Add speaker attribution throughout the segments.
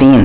Speaker 1: 3,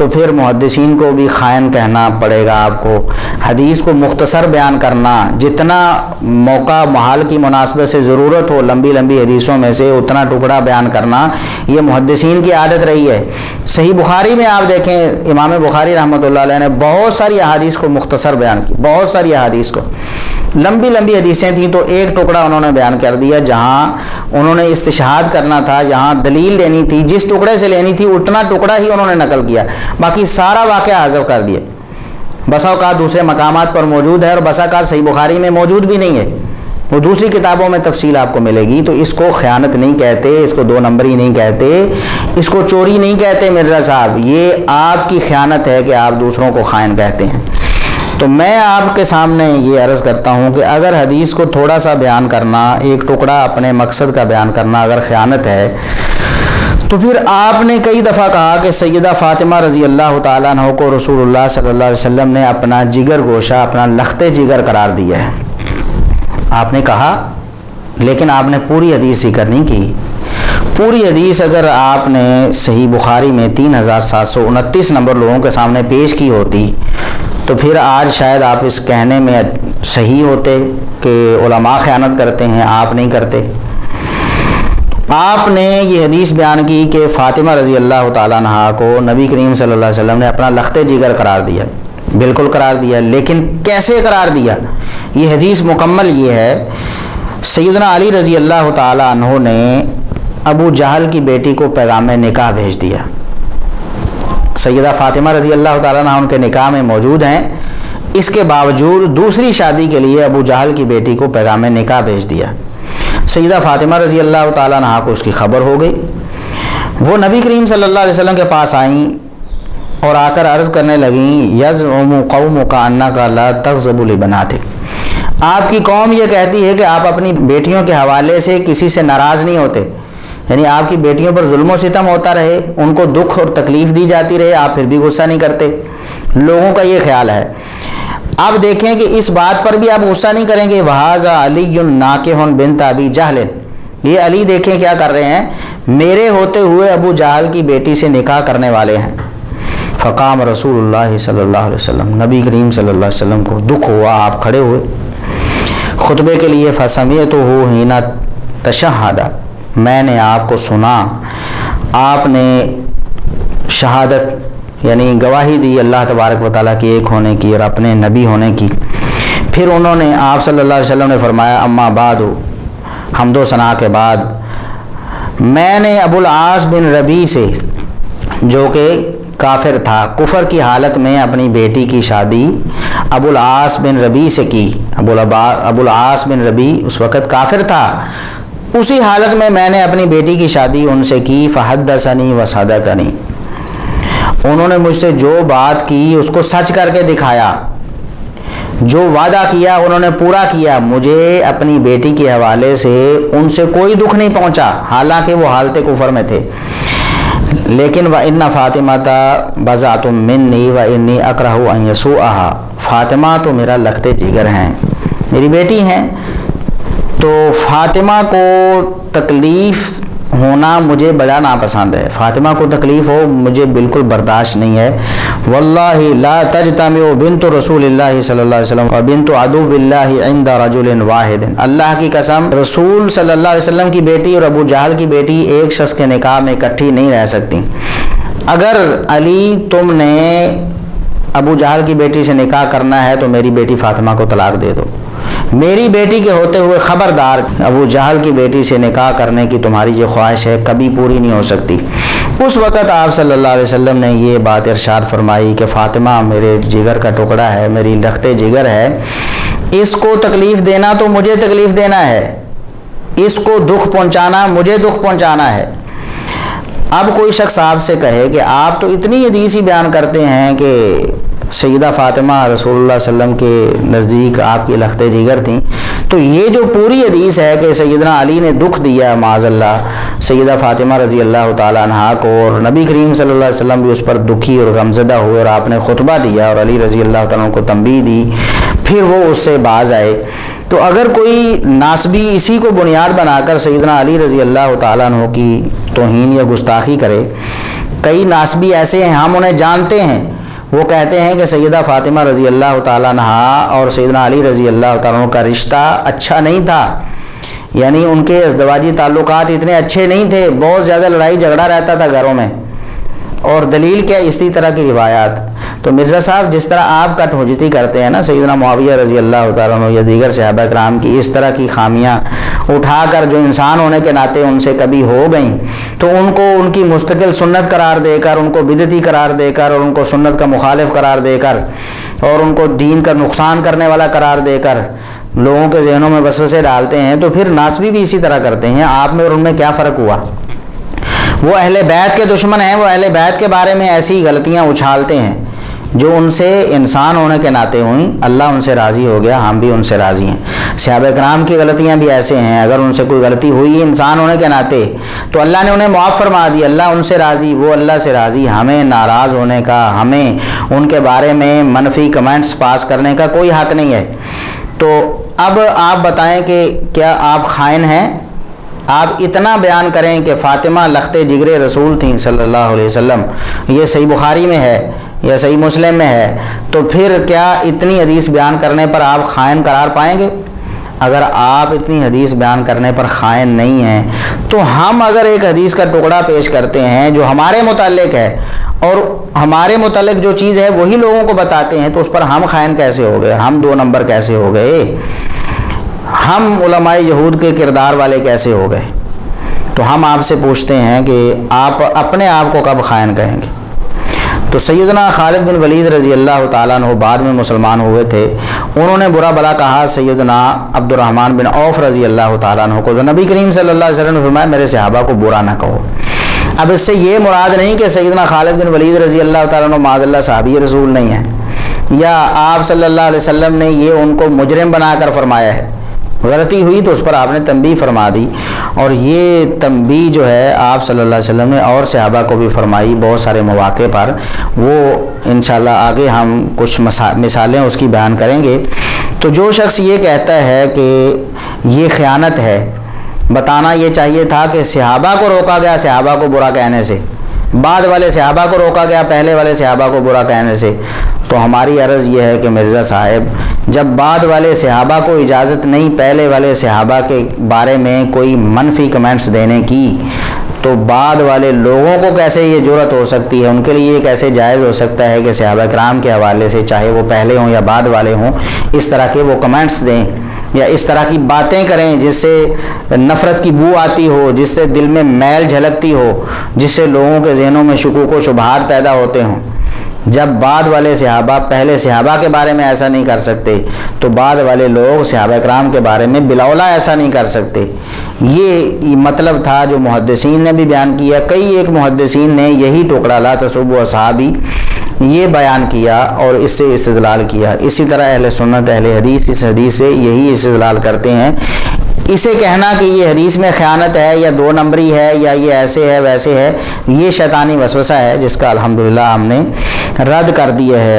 Speaker 1: تو پھر محدثین کو بھی خائن کہنا پڑے گا آپ کو. حدیث کو مختصر بیان کرنا، جتنا موقع محال کی مناسبت سے ضرورت ہو لمبی لمبی حدیثوں میں سے اتنا ٹکڑا بیان کرنا، یہ محدثین کی عادت رہی ہے. صحیح بخاری میں آپ دیکھیں امام بخاری رحمۃ اللہ علیہ نے بہت ساری احادیث کو مختصر بیان کی، بہت ساری احادیث کو. لمبی لمبی حدیثیں تھیں تو ایک ٹکڑا انہوں نے بیان کر دیا، جہاں انہوں نے استشہاد کرنا تھا، جہاں دلیل لینی تھی، جس ٹکڑے سے لینی تھی اتنا ٹکڑا ہی انہوں نے نقل کیا، باقی سارا واقعہ حذف کر دیا. بسا اوقات دوسرے مقامات پر موجود ہے اور بسا اوقات صحیح بخاری میں موجود بھی نہیں ہے، وہ دوسری کتابوں میں تفصیل آپ کو ملے گی. تو اس کو خیانت نہیں کہتے، اس کو 2 نمبری نہیں کہتے، اس کو چوری نہیں کہتے مرزا صاحب. یہ آپ کی خیانت ہے کہ آپ دوسروں کو خائن کہتے ہیں. تو میں آپ کے سامنے یہ عرض کرتا ہوں کہ اگر حدیث کو تھوڑا سا بیان کرنا، ایک ٹکڑا اپنے مقصد کا بیان کرنا اگر خیانت ہے، تو پھر آپ نے کئی دفعہ کہا کہ سیدہ فاطمہ رضی اللہ تعالیٰ عنہ کو رسول اللہ صلی اللہ علیہ وسلم نے اپنا جگر گوشہ، اپنا لخت جگر قرار دیا ہے. آپ نے کہا، لیکن آپ نے پوری حدیث ذکر نہیں کی. پوری حدیث اگر آپ نے صحیح بخاری میں 3729 نمبر لوگوں کے سامنے پیش کی ہوتی تو پھر آج شاید آپ اس کہنے میں صحیح ہوتے کہ علماء خیانت کرتے ہیں، آپ نہیں کرتے. آپ نے یہ حدیث بیان کی کہ فاطمہ رضی اللہ تعالیٰ عنہ کو نبی کریم صلی اللہ علیہ وسلم نے اپنا لخت جگر قرار دیا. بالکل قرار دیا، لیکن کیسے قرار دیا؟ یہ حدیث مکمل یہ ہے، سیدنا علی رضی اللہ تعالیٰ عنہ نے ابو جہل کی بیٹی کو پیغام نکاح بھیج دیا. سیدہ فاطمہ رضی اللہ تعالیٰ عنہ ان کے نکاح میں موجود ہیں، اس کے باوجود دوسری شادی کے لیے ابو جہل کی بیٹی کو پیغام نکاح بھیج دیا. سیدہ فاطمہ رضی اللہ تعالیٰ عنہ کو اس کی خبر ہو گئی. وہ نبی کریم صلی اللہ علیہ وسلم کے پاس آئیں اور آ کر عرض کرنے لگیں، یزعم قومک انک لا تغضب لبناتک. آپ کی قوم یہ کہتی ہے کہ آپ اپنی بیٹیوں کے حوالے سے کسی سے ناراض نہیں ہوتے، یعنی آپ کی بیٹیوں پر ظلم و ستم ہوتا رہے، ان کو دکھ اور تکلیف دی جاتی رہے، آپ پھر بھی غصہ نہیں کرتے. لوگوں کا یہ خیال ہے. آپ دیکھیں کہ اس بات پر بھی آپ غصہ نہیں کریں گے. وَهَذَا عَلِيٌّ نَاكِحٌ بِنْتَ أَبِي جَهْلٍ. یہ علی دیکھیں کیا کر رہے ہیں، میرے ہوتے ہوئے ابو جہل کی بیٹی سے نکاح کرنے والے ہیں. فقام رسول اللہ صلی اللہ علیہ وسلم. نبی کریم صلی اللہ علیہ وسلم کو دکھ ہوا، آپ کھڑے ہوئے خطبے کے لیے. فَسَمِعْتُهُ حِينَ تَشَهَّدَ. میں نے آپ کو سنا، آپ نے شہادت یعنی گواہی دی اللہ تبارک و تعالیٰ کی ایک ہونے کی اور اپنے نبی ہونے کی. پھر انہوں نے آپ صلی اللہ علیہ وسلم نے فرمایا، اما بعد، حمد و ثنا کے بعد، میں نے ابو العاص بن ربیع سے، جو کہ کافر تھا، کفر کی حالت میں اپنی بیٹی کی شادی ابو العاص بن ربیع سے کی. ابو العاص بن ربیع اس وقت کافر تھا، اسی حالت میں نے اپنی بیٹی کی شادی ان سے کی. فحدثنی وصدقنی. انہوں نے مجھ سے جو بات کی اس کو سچ کر کے دکھایا، جو وعدہ کیا انہوں نے پورا کیا. مجھے اپنی بیٹی کے حوالے سے ان سے کوئی دکھ نہیں پہنچا، حالانکہ وہ حالت کفر میں تھے. لیکن وَإِنَّ فَاطِمَةَ بَضْعَةٌ مِّنِّي وَإِنِّي أَكْرَهُ أَن يَسُوءَهَا. فاطمہ تو میرا لخت جگر ہیں، میری بیٹی ہیں، تو فاطمہ کو تکلیف ہونا مجھے بڑا ناپسند ہے. فاطمہ کو تکلیف ہو مجھے بالکل برداشت نہیں ہے. واللہ لا تجتمع بنت رسول اللہ صلی اللہ علیہ وسلم و بنت عدو اللہ عند رجل واحد. اللہ کی قسم، رسول صلی اللہ علیہ وسلم کی بیٹی اور ابو جہل کی بیٹی ایک شخص کے نکاح میں اکٹھی نہیں رہ سکتی. اگر علی تم نے ابو جہل کی بیٹی سے نکاح کرنا ہے تو میری بیٹی فاطمہ کو طلاق دے دو. میری بیٹی کے ہوتے ہوئے خبردار، ابو جہل کی بیٹی سے نکاح کرنے کی تمہاری جو خواہش ہے کبھی پوری نہیں ہو سکتی. اس وقت آپ صلی اللہ علیہ وسلم نے یہ بات ارشاد فرمائی کہ فاطمہ میرے جگر کا ٹکڑا ہے، میری لخت جگر ہے، اس کو تکلیف دینا تو مجھے تکلیف دینا ہے، اس کو دکھ پہنچانا مجھے دکھ پہنچانا ہے. اب کوئی شخص آپ سے کہے کہ آپ تو اتنی حدیث ہی بیان کرتے ہیں کہ سیدہ فاطمہ رسول اللہ صلی اللہ علیہ وسلم کے نزدیک آپ کی لخت جگر تھیں، تو یہ جو پوری حدیث ہے کہ سیدنا علی نے دکھ دیا معاذ اللہ سیدہ فاطمہ رضی اللہ تعالیٰ عنہا کو، اور نبی کریم صلی اللہ علیہ وسلم بھی اس پر دکھی اور غمزدہ ہوئے اور آپ نے خطبہ دیا اور علی رضی اللہ تعالیٰ عنہ کو تنبیہ دی، پھر وہ اس سے باز آئے. تو اگر کوئی ناسبی اسی کو بنیاد بنا کر سیدنا علی رضی اللہ تعالیٰ عنہ کی توہین یا گستاخی کرے کئی ناسبی ایسے ہیں ہم انہیں جانتے ہیں، وہ کہتے ہیں کہ سیدہ فاطمہ رضی اللہ تعالیٰ عنہا اور سیدنا علی رضی اللہ تعالیٰ عنہ کا رشتہ اچھا نہیں تھا، یعنی ان کے ازدواجی تعلقات اتنے اچھے نہیں تھے، بہت زیادہ لڑائی جھگڑا رہتا تھا گھروں میں۔ اور دلیل کیا؟ اسی طرح کی روایات۔ تو مرزا صاحب جس طرح آپ کٹ حجتی کرتے ہیں نا سیدنا معاویہ رضی اللہ تعالیٰ عنہ یا دیگر صحابہ کرام کی اس طرح کی خامیاں اٹھا کر جو انسان ہونے کے ناطے ان سے کبھی ہو گئیں، تو ان کو ان کی مستقل سنت قرار دے کر، ان کو بدعتی قرار دے کر، اور ان کو سنت کا مخالف قرار دے کر، اور ان کو دین کا نقصان کرنے والا قرار دے کر لوگوں کے ذہنوں میں وسوسے ڈالتے ہیں، تو پھر ناسبی بھی اسی طرح کرتے ہیں۔ آپ میں اور ان میں کیا فرق ہوا؟ وہ اہل بیت کے دشمن ہیں، وہ اہل بیت کے بارے میں ایسی غلطیاں اچھالتے ہیں جو ان سے انسان ہونے کے ناطے ہوئیں، اللہ ان سے راضی ہو گیا، ہم بھی ان سے راضی ہیں۔ صحابہ کرام کی غلطیاں بھی ایسے ہیں، اگر ان سے کوئی غلطی ہوئی انسان ہونے کے ناطے تو اللہ نے انہیں معاف فرما دی، اللہ ان سے راضی، وہ اللہ سے راضی۔ ہمیں ناراض ہونے کا، ہمیں ان کے بارے میں منفی کمنٹس پاس کرنے کا کوئی حق نہیں ہے۔ تو اب آپ بتائیں کہ کیا آپ خائن ہیں؟ آپ اتنا بیان کریں کہ فاطمہ لخت جگر رسول تھیں صلی اللہ علیہ وسلم، یہ صحیح بخاری میں ہے یا صحیح مسلم میں ہے، تو پھر کیا اتنی حدیث بیان کرنے پر آپ خائن قرار پائیں گے؟ اگر آپ اتنی حدیث بیان کرنے پر خائن نہیں ہیں تو ہم اگر ایک حدیث کا ٹکڑا پیش کرتے ہیں جو ہمارے متعلق ہے اور ہمارے متعلق جو چیز ہے وہی لوگوں کو بتاتے ہیں، تو اس پر ہم خائن کیسے ہو گئے؟ ہم دو نمبر کیسے ہو گئے؟ ہم علماء یہود کے کردار والے کیسے ہو گئے؟ تو ہم آپ سے پوچھتے ہیں کہ آپ اپنے آپ کو کب خائن کہیں گے؟ تو سیدنا خالد بن ولید رضی اللہ تعالیٰ عنہ بعد میں مسلمان ہوئے تھے، انہوں نے برا بلا کہا سیدنا عبد الرحمن بن عوف رضی اللہ تعالیٰ عنہ کو، تو نبی کریم صلی اللہ علیہ وسلم نے فرمایا میرے صحابہ کو برا نہ کہو۔ اب اس سے یہ مراد نہیں کہ سیدنا خالد بن ولید رضی اللہ تعالیٰ عنہ معاذ اللہ صحابی رسول نہیں ہیں، یا آپ صلی اللہ علیہ وسلم نے یہ ان کو مجرم بنا کر فرمایا ہے۔ غلطی ہوئی تو اس پر آپ نے تنبیہ فرما دی، اور یہ تنبیہ جو ہے آپ صلی اللہ علیہ وسلم نے اور صحابہ کو بھی فرمائی بہت سارے مواقع پر، وہ انشاءاللہ آگے ہم کچھ مثالیں اس کی بیان کریں گے۔ تو جو شخص یہ کہتا ہے کہ یہ خیانت ہے، بتانا یہ چاہیے تھا کہ صحابہ کو روکا گیا صحابہ کو برا کہنے سے، بعد والے صحابہ کو روکا گیا پہلے والے صحابہ کو برا کہنے سے۔ تو ہماری عرض یہ ہے کہ مرزا صاحب جب بعد والے صحابہ کو اجازت نہیں پہلے والے صحابہ کے بارے میں کوئی منفی کمنٹس دینے کی، تو بعد والے لوگوں کو کیسے یہ جرأت ہو سکتی ہے، ان کے لیے یہ کیسے جائز ہو سکتا ہے کہ صحابہ کرام کے حوالے سے چاہے وہ پہلے ہوں یا بعد والے ہوں اس طرح کے وہ کمنٹس دیں یا اس طرح کی باتیں کریں جس سے نفرت کی بو آتی ہو، جس سے دل میں میل جھلکتی ہو، جس سے لوگوں کے ذہنوں میں شکوک و شبہات پیدا ہوتے ہوں۔ جب بعد والے صحابہ پہلے صحابہ کے بارے میں ایسا نہیں کر سکتے تو بعد والے لوگ صحابہ کرام کے بارے میں بلاولا ایسا نہیں کر سکتے۔ یہ مطلب تھا جو محدثین نے بھی بیان کیا، کئی ایک محدثین نے یہی ٹکڑا لا تسبوا اصحابی یہ بیان کیا اور اس سے استدلال کیا۔ اسی طرح اہل سنت اہل حدیث اس حدیث سے یہی استدلال کرتے ہیں۔ اسے کہنا کہ یہ حدیث میں خیانت ہے یا دو نمبری ہے یا یہ ایسے ہے ویسے ہے، یہ شیطانی وسوسہ ہے جس کا الحمدللہ ہم نے رد کر دیا ہے۔